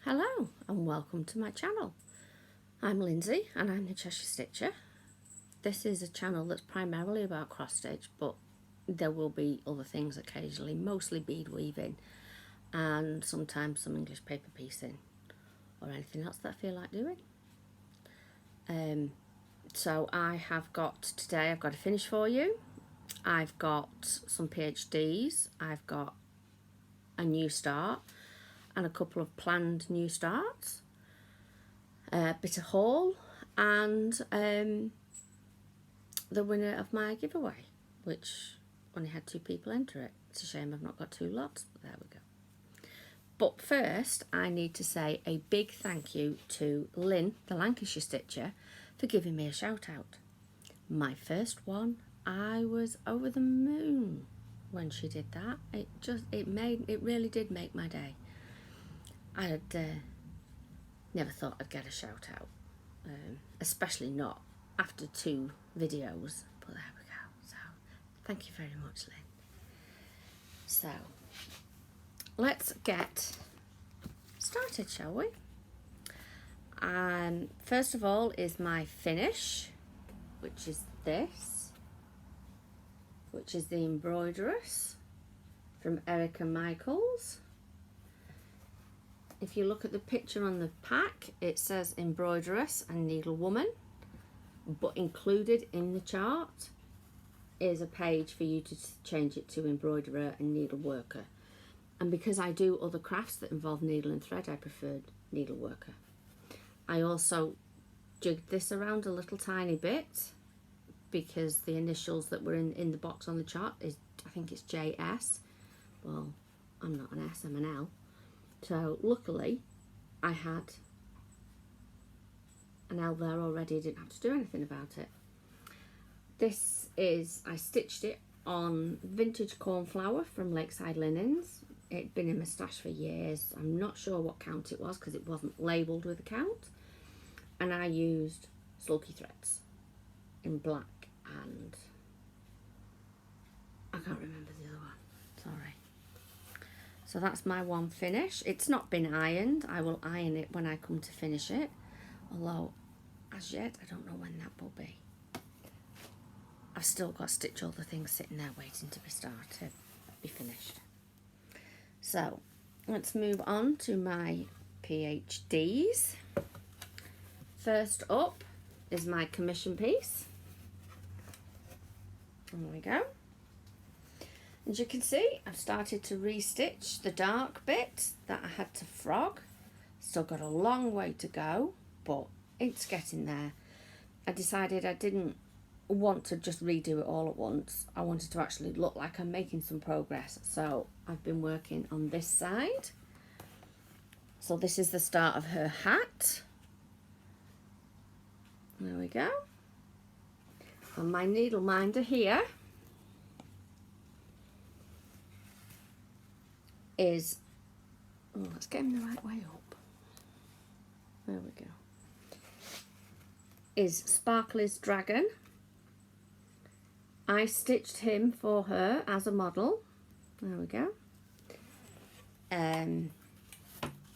Hello and welcome to my channel. I'm Lindsay and I'm the Cheshire Stitcher. This is a channel that's primarily about cross stitch, but there will be other things occasionally, mostly bead weaving and sometimes some English paper piecing or anything else that I feel like doing. So I've got a finish for you. I've got some PhDs, I've got a new start and a couple of planned new starts, a bit of haul, and the winner of my giveaway, which only had 2 people enter it. It's a shame I've not got 2 lots, but there we go. But first, I need to say a big thank you to Lynn, the Lancashire Stitcher, for giving me a shout out. My first one, I was over the moon when she did that. It really did make my day. I had never thought I'd get a shout out, especially not after 2 videos, but there we go. So thank you very much, Lynn. So let's get started, shall we? First of all is my finish, which is this, which is the Embroiderous from Erica Michaels. If you look at the picture on the pack, it says Embroiderous and Needlewoman, but included in the chart is a page for you to change it to Embroiderer and Needleworker. And because I do other crafts that involve needle and thread, I preferred Needleworker. I also jigged this around a little tiny bit because the initials that were in the box on the chart is, I think it's JS. Well, I'm not an S, I'm an L. So luckily I had an L there already, I didn't have to do anything about it. This is, I stitched it on vintage cornflower from Lakeside Linens. It'd been in my stash for years. I'm not sure what count it was because it wasn't labelled with a count. And I used sulky threads in black and I can't remember the other one, sorry. So that's my one finish. It's not been ironed. I will iron it when I come to finish it. Although, as yet, I don't know when that will be. I've still got to stitch all the things sitting there waiting to be finished. So, let's move on to my PhDs. First up is my commission piece. There we go. As you can see, I've started to restitch the dark bit that I had to frog. Still got a long way to go, but it's getting there. I decided I didn't want to just redo it all at once. I wanted to actually look like I'm making some progress. So I've been working on this side. So this is the start of her hat. There we go. And my needle minder here is, oh, let's get him the right way up. There we go. Is Sparkly's Dragon. I stitched him for her as a model. There we go.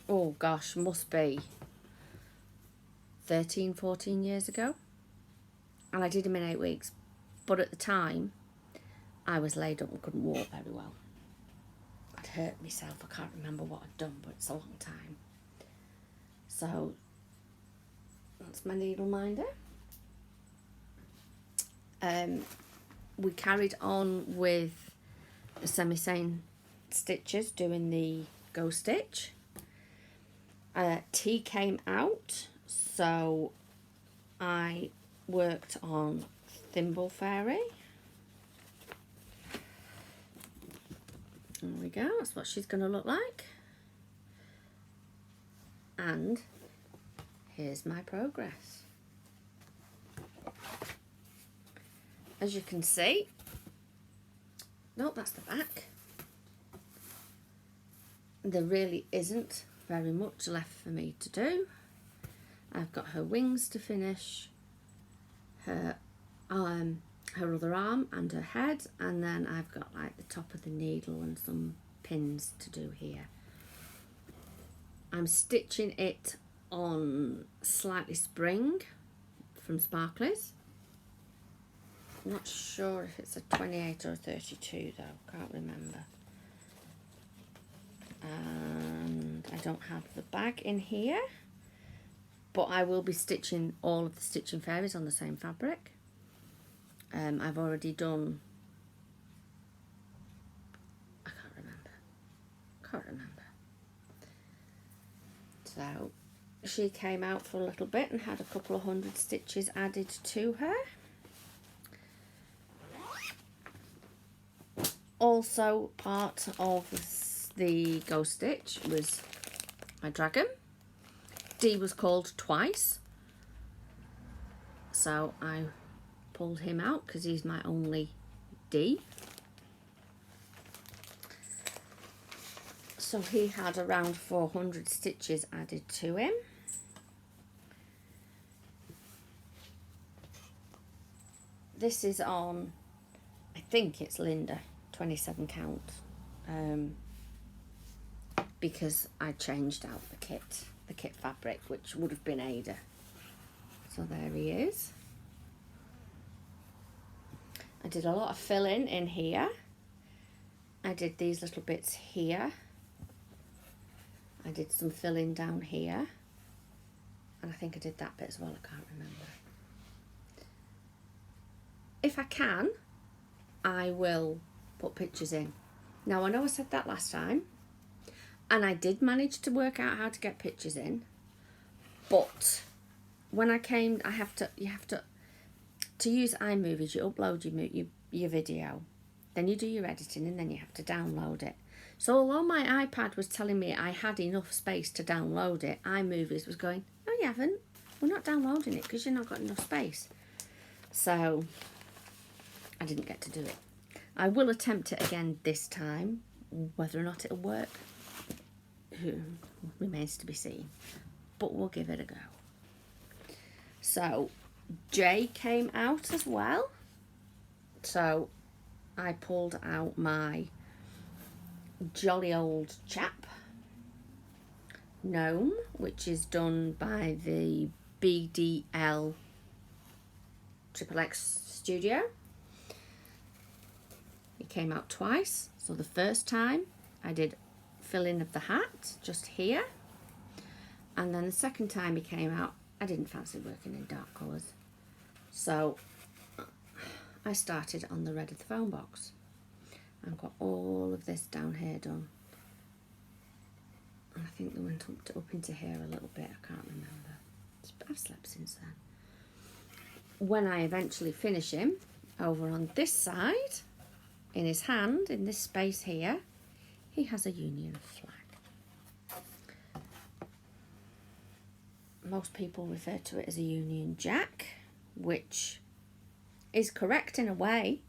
Oh gosh, must be 13, 14 years ago. And I did him in 8 weeks. But at the time, I was laid up and couldn't walk very well. I'd hurt myself. I can't remember what I'd done, but it's a long time. So that's my needle minder. We carried on with the semi-sewn stitches, doing the go stitch. Tea came out, so I worked on Thimble Fairy. There we go, that's what she's going to look like. And here's my progress. As you can see, no, that's the back. There really isn't very much left for me to do. I've got her wings to finish, her other arm and her head, and then I've got like the top of the needle and some pins to do here. I'm stitching it on Slightly Spring from Sparklies. I'm not sure if it's a 28 or a 32 though, can't remember. And I don't have the bag in here, but I will be stitching all of the Stitching Fairies on the same fabric. I've already done, I can't remember. So she came out for a little bit and had a couple of 100 stitches added to her. Also part of the ghost stitch was my dragon. Dee was called twice, so I pulled him out because he's my only Dee. So he had around 400 stitches added to him. This is on, I think it's Linda, 27 count, because I changed out the kit fabric, which would have been Ada. So there he is. I did a lot of filling in here. I did these little bits here. I did some filling down here. And I think I did that bit as well, I can't remember. If I can, I will put pictures in. Now, I know I said that last time, and I did manage to work out how to get pictures in, but when I came, you have to use iMovies, you upload your video, then you do your editing, and then you have to download it. So although my iPad was telling me I had enough space to download it, iMovies was going, no you haven't, we're not downloading it because you've not got enough space. So I didn't get to do it. I will attempt it again this time. Whether or not it'll work remains to be seen, but we'll give it a go. So Jay came out as well, so I pulled out my jolly old chap gnome, which is done by the BDL XXX studio. It came out twice. So the first time I did filling of the hat just here, and then the second time he came out I didn't fancy working in dark colours, so I started on the red of the phone box. I've got all of this down here done, and I think they went up into here a little bit, I can't remember. I've slept since then. When I eventually finish him, over on this side, in his hand, in this space here, he has a Union flag. Most people refer to it as a Union Jack, which is correct in a way,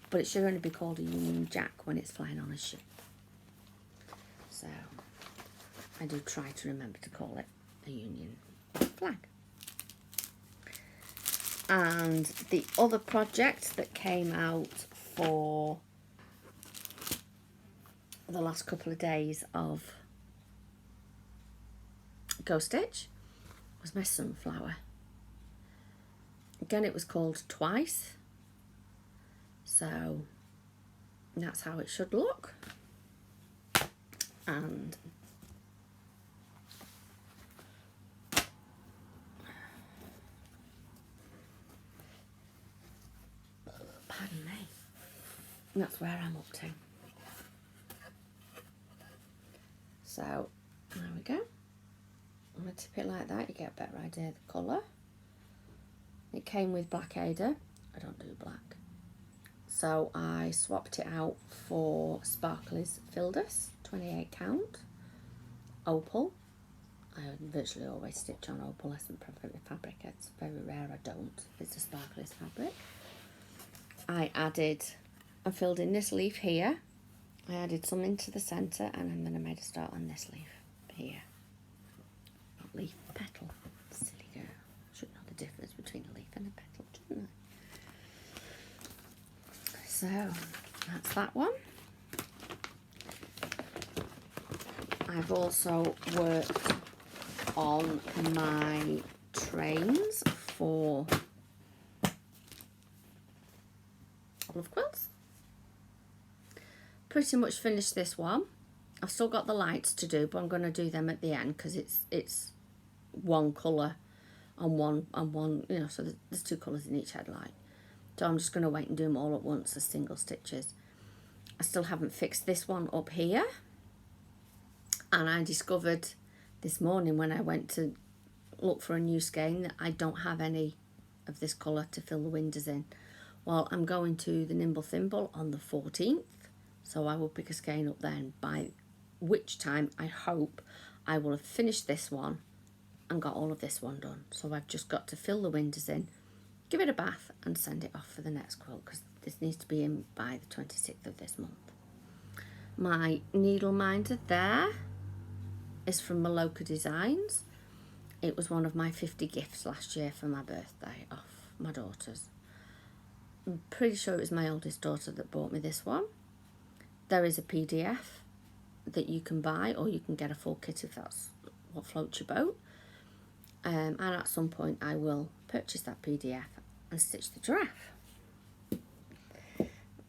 but it should only be called a Union Jack when it's flying on a ship. So I do try to remember to call it a Union flag. And the other project that came out for the last couple of days of Ghost Stitch was my sunflower. Again, it was called twice, so that's how it should look. And pardon me, that's where I'm up to. So there we go. I'm going to tip it like that, you get a better idea of the colour. It came with black Ada. I don't do black, so I swapped it out for Sparklies Fildus 28 count opal. I virtually always stitch on opalescent fabric. It's very rare I don't. It's a Sparklies fabric. I filled in this leaf here. I added some into the centre, and then I made a start on this leaf here. Not leaf, petal. Silly girl. Should know the difference between a leaf and a petal, shouldn't I? So that's that one. I've also worked on my trains for olive quills. Pretty much finished this one. I've still got the lights to do, but I'm going to do them at the end because it's one colour on one, you know, so there's two colours in each headlight. So I'm just going to wait and do them all at once as single stitches. I still haven't fixed this one up here. And I discovered this morning when I went to look for a new skein that I don't have any of this colour to fill the windows in. Well, I'm going to the Nimble Thimble on the 14th, so I will pick a skein up then, by which time I hope I will have finished this one and got all of this one done. So I've just got to fill the windows in, give it a bath and send it off for the next quilt because this needs to be in by the 26th of this month. My needle minder there is from Maloka Designs. It was one of my 50 gifts last year for my birthday off my daughter's. I'm pretty sure it was my oldest daughter that bought me this one. There is a PDF that you can buy, or you can get a full kit if that's what floats your boat. And at some point I will purchase that PDF and stitch the giraffe.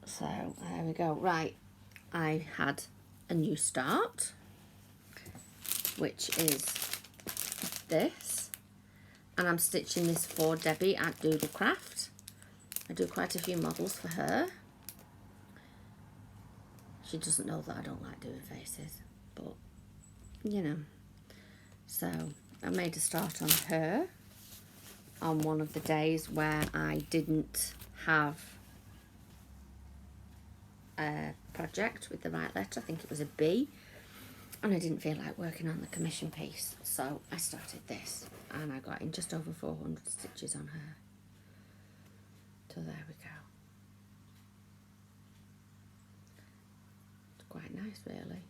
So there we go. Right, I had a new start, which is this, and I'm stitching this for Debbie at Doodlecraft. I do quite a few models for her. She doesn't know that I don't like doing faces, but you know. So I made a start on her on one of the days where I didn't have a project with the right letter. I think it was a B, and I didn't feel like working on the commission piece, so I started this and I got in just over 400 stitches on her. So there we go. It's quite nice, really.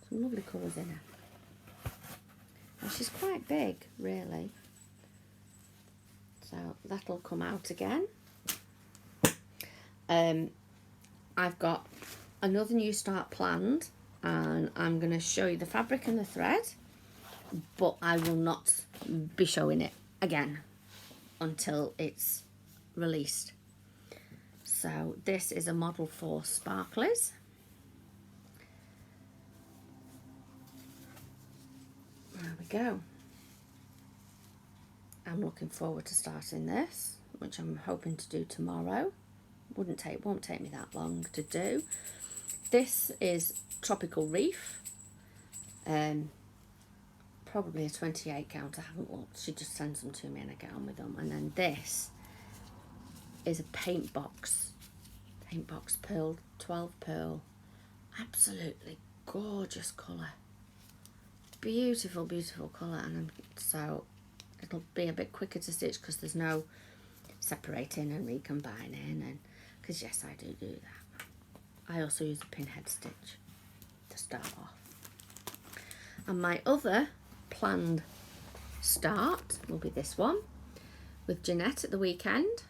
Some lovely colours in her. And she's quite big, really. So that'll come out again. I've got another new start planned, and I'm going to show you the fabric and the thread, but I will not be showing it again until it's released. So this is a model for sparklies. There we go. I'm looking forward to starting this, which I'm hoping to do tomorrow. Won't take me that long to do. This is Tropical Reef. Probably a 28 count. I haven't looked. She just sends them to me and I get on with them. And then this is a paint box pearl, 12 pearl. Absolutely gorgeous colour. Beautiful, beautiful colour. And so it'll be a bit quicker to stitch because there's no separating and recombining, and because yes, I do that. I also use a pinhead stitch to start off. And my other planned start will be this one with Jeanette at the weekend,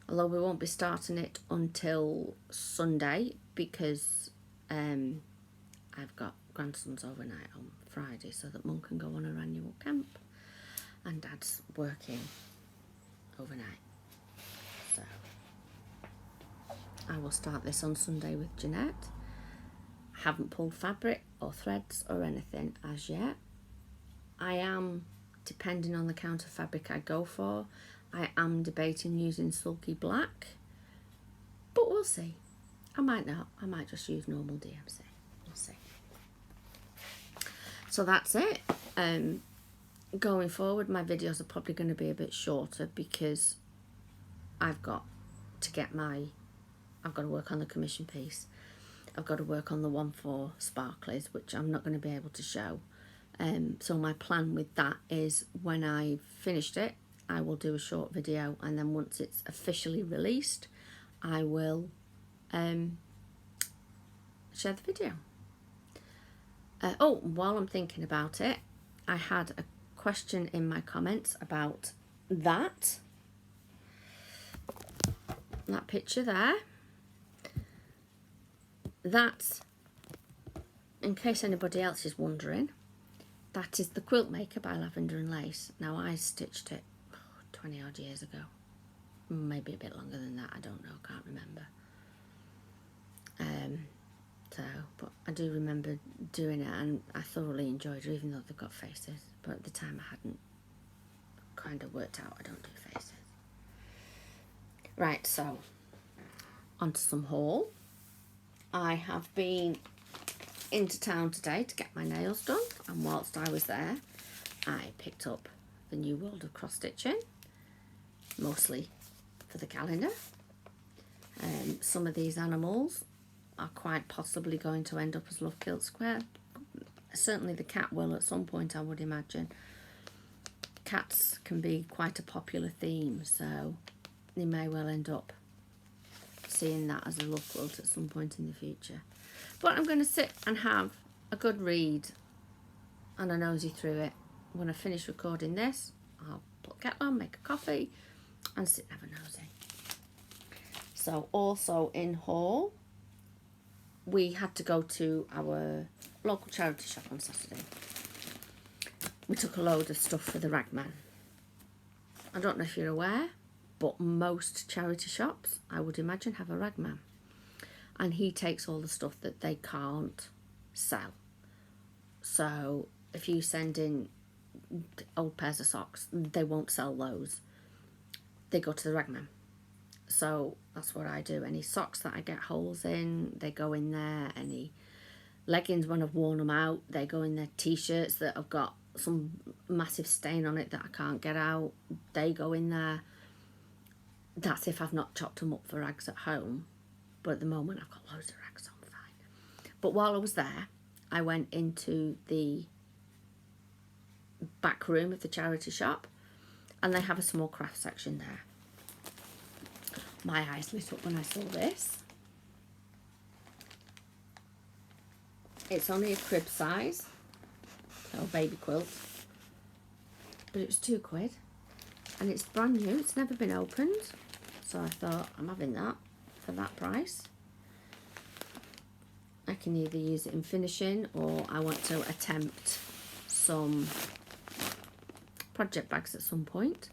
although we won't be starting it until Sunday because I've got grandson's overnight on Friday so that Mum can go on her annual camp and Dad's working overnight. So I will start this on Sunday with Jeanette. Haven't pulled fabric or threads or anything as yet. I am, depending on the count of fabric I go for, I am debating using sulky black, but we'll see. I might not. I might just use normal DMC. We'll see. So that's it. Going forward, my videos are probably going to be a bit shorter because I've got to work on the commission piece. I've got to work on the one for sparklies, which I'm not going to be able to show. So my plan with that is when I've finished it, I will do a short video, and then once it's officially released, I will share the video. While I'm thinking about it, I had a question in my comments about that picture there. That in case anybody else is wondering, that is the Quilt Maker by Lavender and Lace. Now, I stitched it 20 odd years ago. Maybe a bit longer than that, I don't know, can't remember. But I do remember doing it, and I thoroughly enjoyed it, even though they've got faces. But at the time I hadn't kind of worked out I don't do faces. Right, so onto some haul. I have been into town today to get my nails done, and whilst I was there I picked up the New World of Cross Stitching, mostly for the calendar. Some of these animals are quite possibly going to end up as Love Quilt Square. Certainly the cat will at some point, I would imagine. Cats can be quite a popular theme, so you may well end up seeing that as a love quilt at some point in the future. But I'm going to sit and have a good read and a nosy through it. When I finish recording this, I'll put kettle on, make a coffee and sit and have a nosy. So also in haul, we had to go to our local charity shop on Saturday. We took a load of stuff for the Ragman. I don't know if you're aware, but most charity shops, I would imagine, have a Ragman. And he takes all the stuff that they can't sell. So if you send in old pairs of socks, they won't sell those. They go to the Ragman. So that's what I do. Any socks that I get holes in, they go in there. Any leggings, when I've worn them out, they go in there. T-shirts that have got some massive stain on it that I can't get out, they go in there. That's if I've not chopped them up for rags at home. But at the moment I've got loads of rags, so I'm fine. But while I was there, I went into the back room of the charity shop, and they have a small craft section there. My eyes lit up when I saw this. It's only a crib size, so baby quilt, but it was £2 and it's brand new, it's never been opened, so I thought I'm having that for that price. I can either use it in finishing, or I want to attempt some project bags at some point.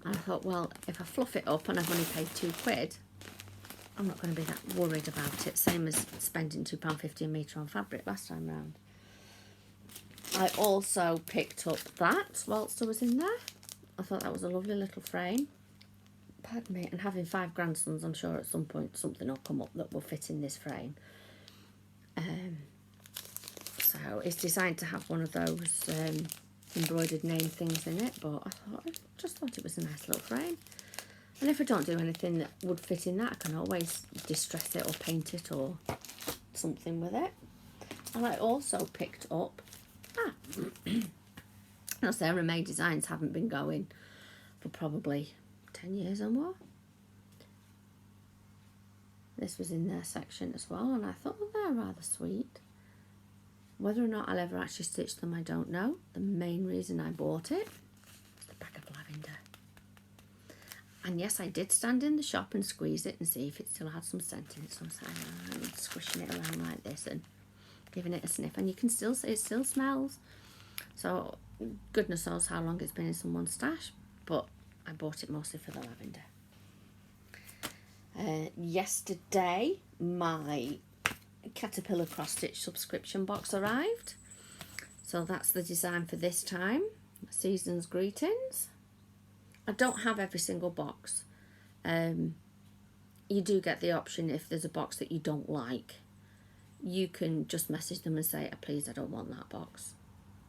And I thought, well, if I fluff it up and I've only paid £2, I'm not going to be that worried about it. Same as spending £2.50 a metre on fabric last time round. I also picked up that whilst I was in there. I thought that was a lovely little frame. Pardon me. And having 5 grandsons, I'm sure at some point something will come up that will fit in this frame. So it's designed to have one of those embroidered name things in it, but I just thought it was a nice little frame. And if I don't do anything that would fit in that, I can always distress it or paint it or something with it. And I also picked up, Sarah May Designs haven't been going for probably 10 years or more. This was in their section as well, and I thought, well, they're rather sweet. Whether or not I'll ever actually stitch them, I don't know. The main reason I bought it was the bag of lavender. And yes, I did stand in the shop and squeeze it and see if it still had some scent in it. So I'm squishing it around like this and giving it a sniff. And you can still see it still smells. So goodness knows how long it's been in someone's stash. But I bought it mostly for the lavender. Yesterday, my Caterpillar cross stitch subscription box arrived, so that's the design for this time. Season's greetings. I don't have every single box. You do get the option, if there's a box that you don't like, you can just message them and say, please, I don't want that box,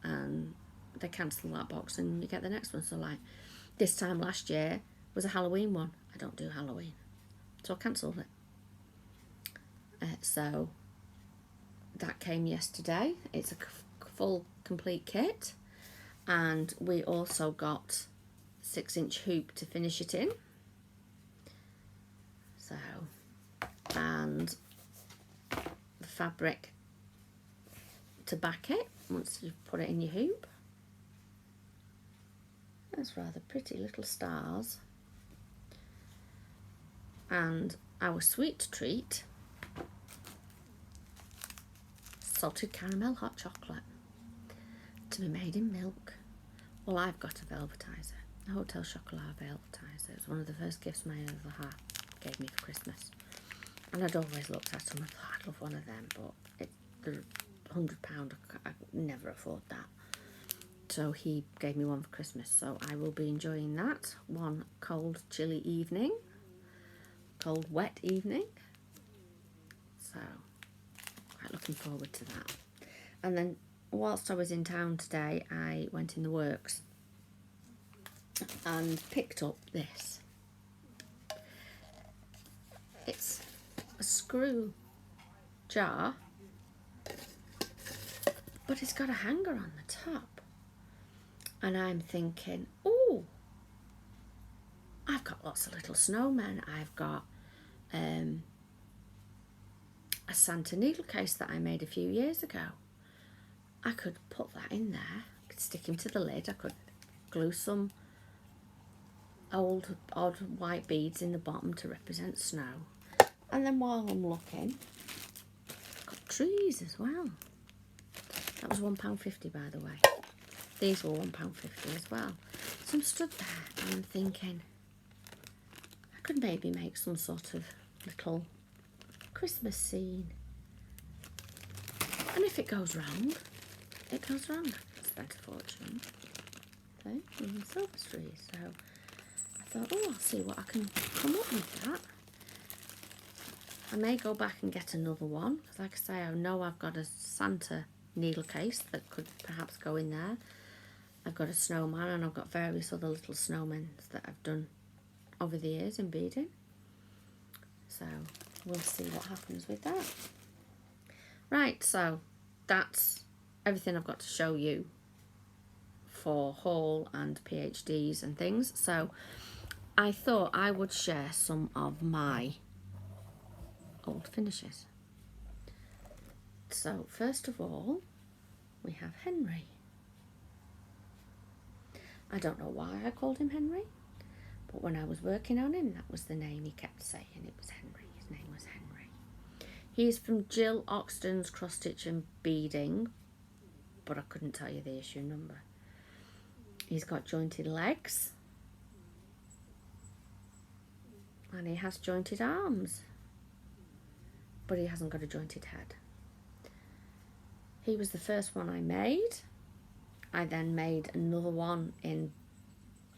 and they cancel that box and you get the next one. So like this time last year was a Halloween one. I don't do Halloween, so I cancelled it. So that came yesterday. It's a full complete kit, and we also got 6-inch hoop to finish it in. So, and the fabric to back it once you've put it in your hoop. That's rather pretty little stars. And our sweet treat, salted caramel hot chocolate to be made in milk. Well, I've got a velvetizer, a Hotel Chocolat velvetizer. It was one of the first gifts my other half gave me for Christmas. And I'd always looked at them and thought I'd love one of them, but they're £100, I could never afford that. So he gave me one for Christmas, so I will be enjoying that one cold, chilly evening, cold, wet evening. So, quite looking forward to that. And then, whilst I was in town today, I went in the works and picked up this. It's a screw jar, but it's got a hanger on the top. And I'm thinking, oh, I've got lots of little snowmen. I've got a Santa needle case that I made a few years ago. I could put that in there. I could stick him to the lid. I could glue some old odd white beads in the bottom to represent snow. And then while I'm looking, I've got trees as well. That was £1.50, by the way. These were £1.50 as well. So I'm stood there and I'm thinking, I could maybe make some sort of little Christmas scene. And if it goes wrong, it goes wrong. I spent a fortune. Okay, on silver trees. So I thought, oh, I'll see what I can come up with that. I may go back and get another one, because like I say, I know I've got a Santa needle case that could perhaps go in there. I've got a snowman, and I've got various other little snowmen that I've done over the years in beading. So we'll see what happens with that. Right, so that's everything I've got to show you for haul and PhDs and things. So I thought I would share some of my old finishes. So first of all, we have Henry. I don't know why I called him Henry, but when I was working on him, that was the name he kept saying. It was Henry. His name was Henry. He's from Jill Oxton's Cross Stitch and Beading, but I couldn't tell you the issue number. He's got jointed legs, and he has jointed arms, but he hasn't got a jointed head. He was the first one I made. I then made another one in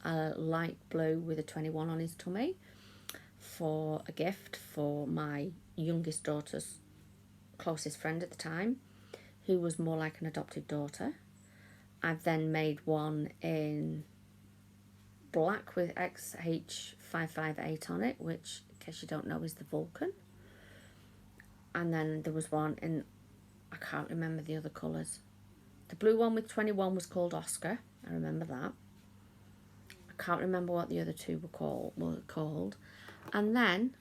a light blue with a 21 on his tummy for a gift for my youngest daughter's closest friend at the time, who was more like an adopted daughter. I've then made one in black with XH558 on it, which, in case you don't know, is the Vulcan. And then there was one in, I can't remember the other colours. The blue one with 21 was called Oscar. I remember that. I can't remember what the other two were called. And then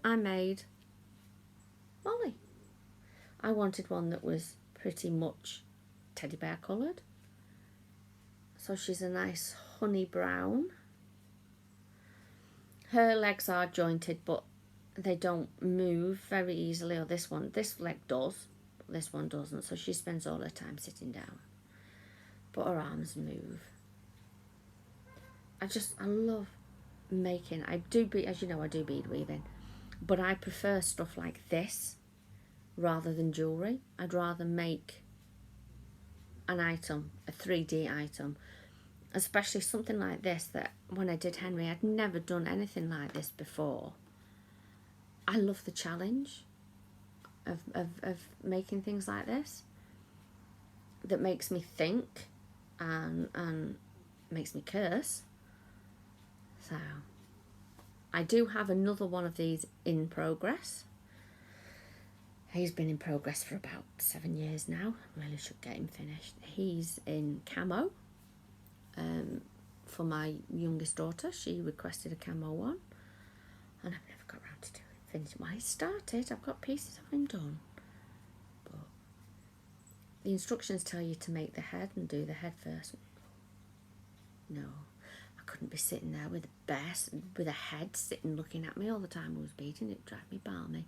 I made Molly. I wanted one that was pretty much teddy bear coloured. So she's a nice honey brown. Her legs are jointed, but they don't move very easily. Or this leg does. This one doesn't, so she spends all her time sitting down, but her arms move. I love making, as you know, I do bead weaving, but I prefer stuff like this rather than jewellery. I'd rather make an item, a 3D item, especially something like this, that when I did Henry, I'd never done anything like this before. I love the challenge of making things like this, that makes me think and makes me curse. So I do have another one of these in progress. He's been in progress for about 7 years now. Really should get him finished. He's in camo for my youngest daughter. She requested a camo one, and I've never got around to doing it. Well, I started. I've got pieces of him done, but the instructions tell you to make the head and do the head first. No, I couldn't be sitting there with a head sitting looking at me all the time I was beating. It'd drive me balmy.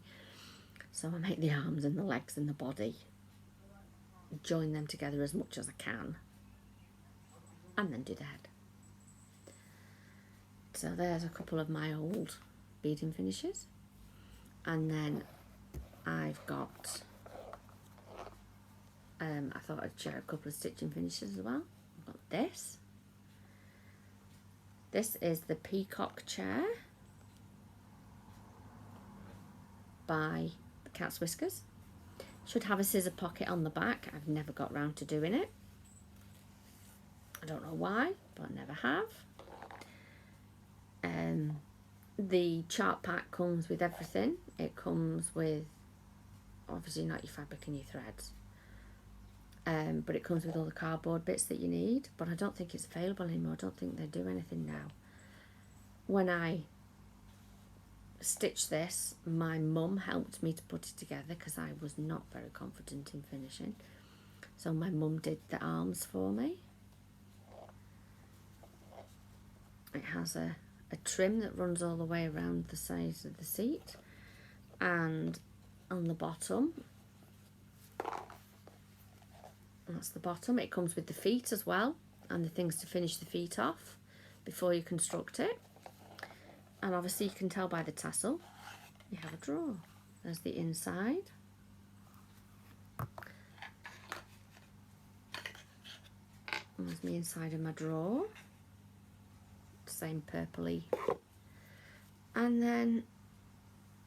So I make the arms and the legs and the body, join them together as much as I can, and then do the head. So there's a couple of my old beading finishes, and then I've got I thought I'd share a couple of stitching finishes as well. I've got this. This is the Peacock Chair by the Cat's Whiskers. Should have a scissor pocket on the back. I've never got round to doing it. I don't know why, but I never have. The chart pack comes with everything. It comes with, obviously not your fabric and your threads, but it comes with all the cardboard bits that you need. But I don't think it's available anymore. I don't think they do anything now. When I stitched this, my mum helped me to put it together because I was not very confident in finishing. So my mum did the arms for me. It has a trim that runs all the way around the sides of the seat, and on the bottom, that's the bottom, it comes with the feet as well, and the things to finish the feet off before you construct it. And obviously you can tell by the tassel you have a drawer. There's the inside. And there's the inside of my drawer. Same purpley. And then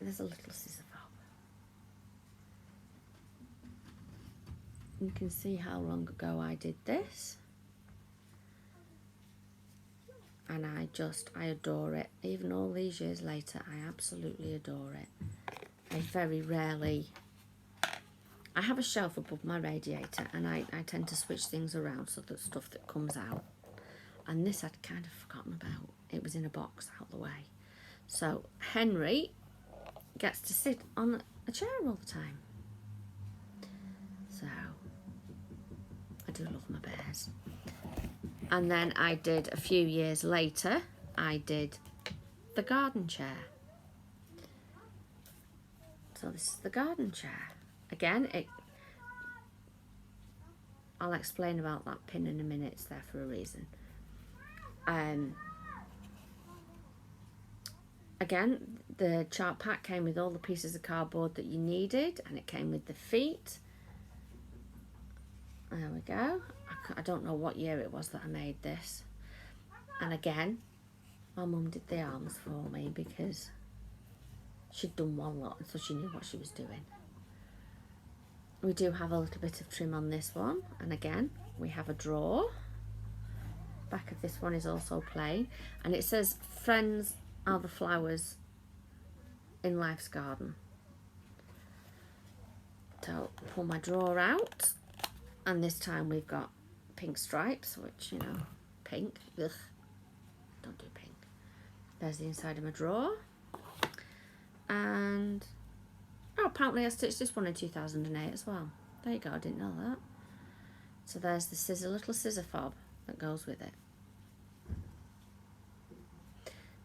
there's a little scissor fob. You can see how long ago I did this. And I adore it. Even all these years later, I absolutely adore it. I very rarely, I have a shelf above my radiator, and I tend to switch things around so that stuff that comes out. And this I'd kind of forgotten about. It was in a box out the way. So Henry gets to sit on a chair all the time. So I do love my bears. And then I did, a few years later, I did the garden chair. So this is the garden chair. Again, I'll explain about that pin in a minute. It's there for a reason. Again, the chart pack came with all the pieces of cardboard that you needed, and it came with the feet. There we go. I don't know what year it was that I made this. And again, my mum did the arms for me because she'd done one lot, so she knew what she was doing. We do have a little bit of trim on this one, and again, we have a drawer. Back of this one is also plain, and it says friends are the flowers in life's garden. So pull my drawer out, and this time we've got pink stripes, which, you know, pink, ugh, don't do pink. There's the inside of my drawer. And oh, apparently I stitched this one in 2008 as well. There you go, I didn't know that. So there's the little scissor fob that goes with it.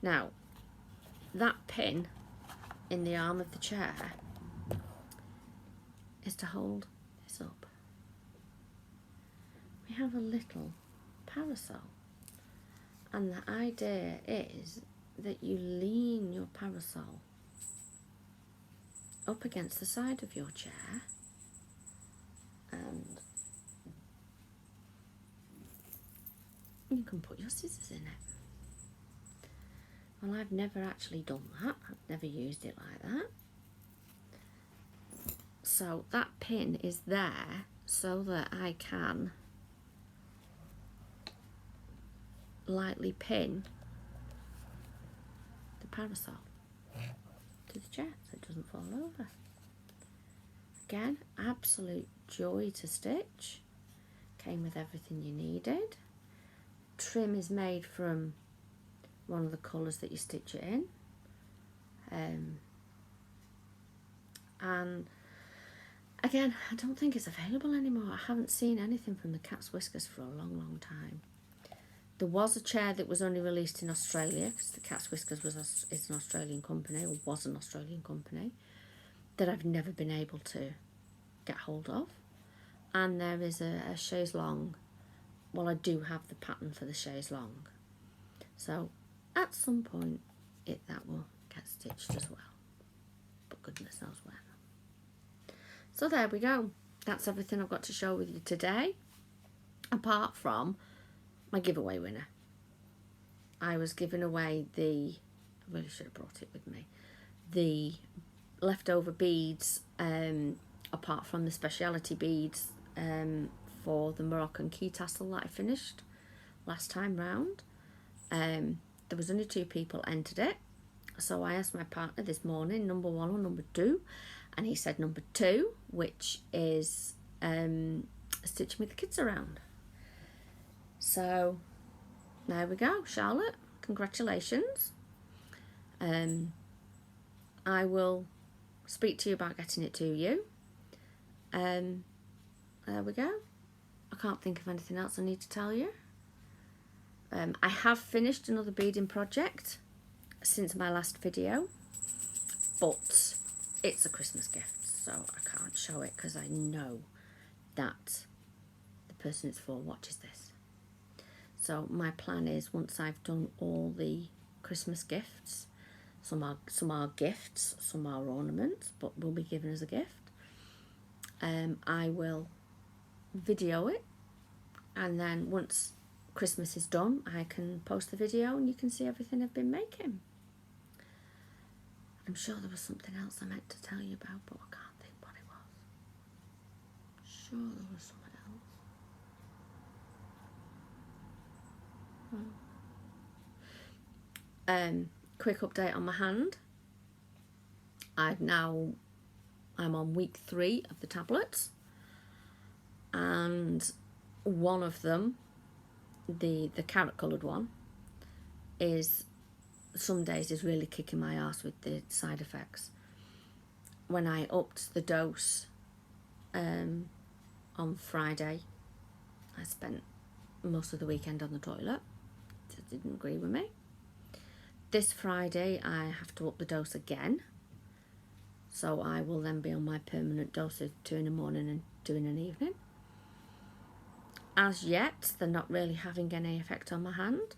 Now, that pin in the arm of the chair is to hold this up. We have a little parasol, and the idea is that you lean your parasol up against the side of your chair, and you can put your scissors in it. Well, I've never actually done that. I've never used it like that. So that pin is there so that I can lightly pin the parasol to the chair so it doesn't fall over. Again, absolute joy to stitch. Came with everything you needed. Trim is made from one of the colours that you stitch it in. And again, I don't think it's available anymore. I haven't seen anything from the Cat's Whiskers for a long, long time. There was a chair that was only released in Australia, because the Cat's Whiskers is an Australian company, or was an Australian company, that I've never been able to get hold of. and there is a chaise longue. Well, I do have the pattern for the chaise longue, so at some point that will get stitched as well, but goodness knows when. So there we go. That's everything I've got to show with you today, apart from my giveaway winner. I was giving away I really should have brought it with me, the leftover beads, apart from the speciality beads for the Moroccan key tassel that I finished last time round. There was only 2 people entered it, so I asked my partner this morning, number 1 or number 2, and he said number 2, which is stitching with the kids around. So there we go, Charlotte, congratulations. I will speak to you about getting it to you. There we go. I can't think of anything else I need to tell you. I have finished another beading project since my last video, but it's a Christmas gift, so I can't show it because I know that the person it's for watches this. So my plan is, once I've done all the Christmas gifts, some are gifts, some are ornaments, but will be given as a gift, I will video it, and then once Christmas is done, I can post the video and you can see everything I've been making. I'm sure there was something else I meant to tell you about, but I can't think what it was. Sure there was something else. Quick update on my hand. I'm on week 3 of the tablets, and one of them, the carrot coloured one, is some days is really kicking my ass with the side effects. When I upped the dose on Friday, I spent most of the weekend on the toilet. It didn't agree with me. This Friday I have to up the dose again, so I will then be on my permanent dose of 2 in the morning and 2 in an evening. As yet, they're not really having any effect on my hand,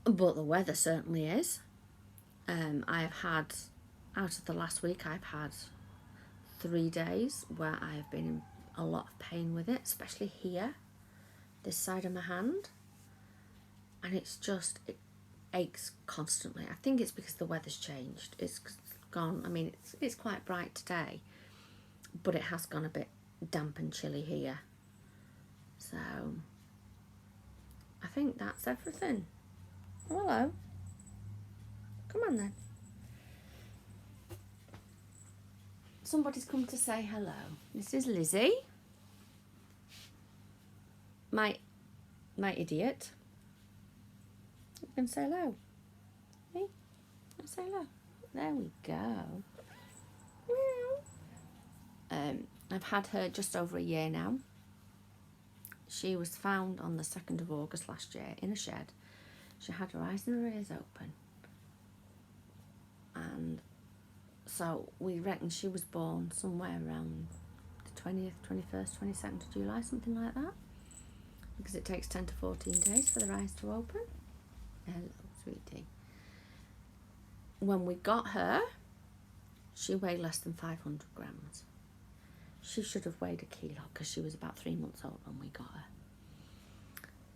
but the weather certainly is. I've had, out of the last week, I've had 3 days where I have been in a lot of pain with it, especially here, this side of my hand, and it's just, it aches constantly. I think it's because the weather's changed. It's gone, I mean, it's quite bright today, but it has gone a bit damp and chilly here. So I think that's everything. Oh, hello. Come on then. Somebody's come to say hello. This is Lizzie. My idiot. You can say hello. Hey, let's say hello. There we go. I've had her just over a year now. She was found on the 2nd of August last year in a shed. She had her eyes and her ears open. And so we reckon she was born somewhere around the 20th, 21st, 22nd of July, something like that. Because it takes 10 to 14 days for their eyes to open. Hello, sweetie. When we got her, she weighed less than 500 grams. She should have weighed a kilo because she was about 3 months old when we got her.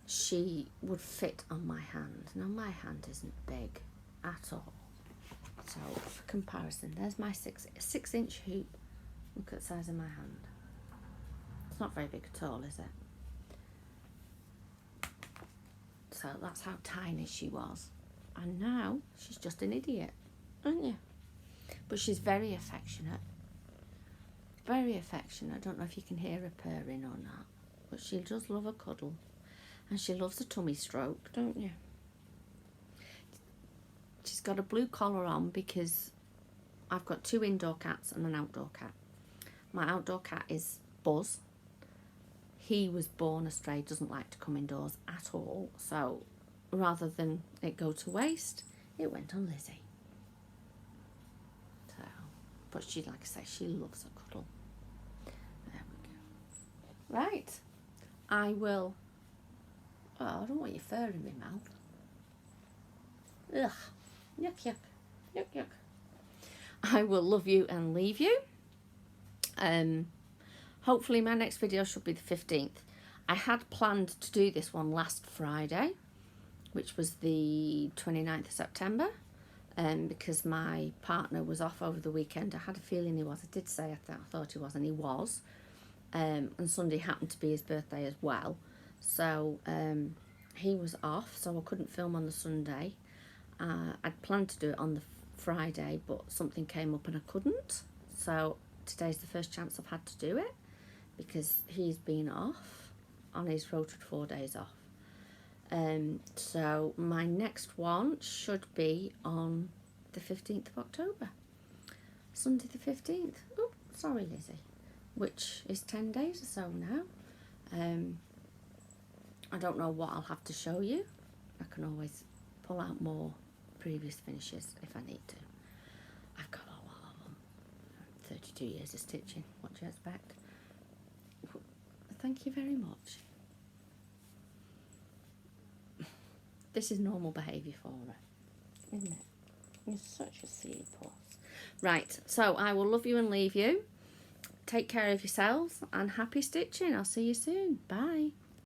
She would fit on my hand. Now my hand isn't big at all. So for comparison, there's my 6-inch hoop. Look at the size of my hand. It's not very big at all, is it? So that's how tiny she was. And now she's just an idiot, aren't you? But she's very affectionate. Very affectionate. I don't know if you can hear her purring or not, but she does love a cuddle, and she loves a tummy stroke, don't you? She's got a blue collar on because I've got 2 indoor cats and an outdoor cat. My outdoor cat is Buzz. He was born a stray, doesn't like to come indoors at all, so rather than it go to waste, it went on Lizzie. So, but she, like I say, she loves a cuddle. There we go. Right, I will... Oh, I don't want your fur in my mouth. Ugh, yuck, yuck, yuck, yuck. I will love you and leave you. Hopefully my next video should be the 15th. I had planned to do this one last Friday, which was the 29th of September, because my partner was off over the weekend. I had a feeling he was. I did say I thought he was, and he was. And Sunday happened to be his birthday as well. So he was off, so I couldn't film on the Sunday. I'd planned to do it on the Friday, but something came up and I couldn't. So today's the first chance I've had to do it, because he's been off on his rotated 4 days off. So my next one should be on the 15th of October. Sunday the 15th. Oh, sorry, Lizzie. Which is 10 days or so now. I don't know what I'll have to show you. I can always pull out more previous finishes if I need to. I've got a lot of them. 32 years of stitching. What do you expect? Thank you very much. This is normal behaviour for her, isn't it? You're such a silly puss. Right, so I will love you and leave you. Take care of yourselves and happy stitching. I'll see you soon. Bye.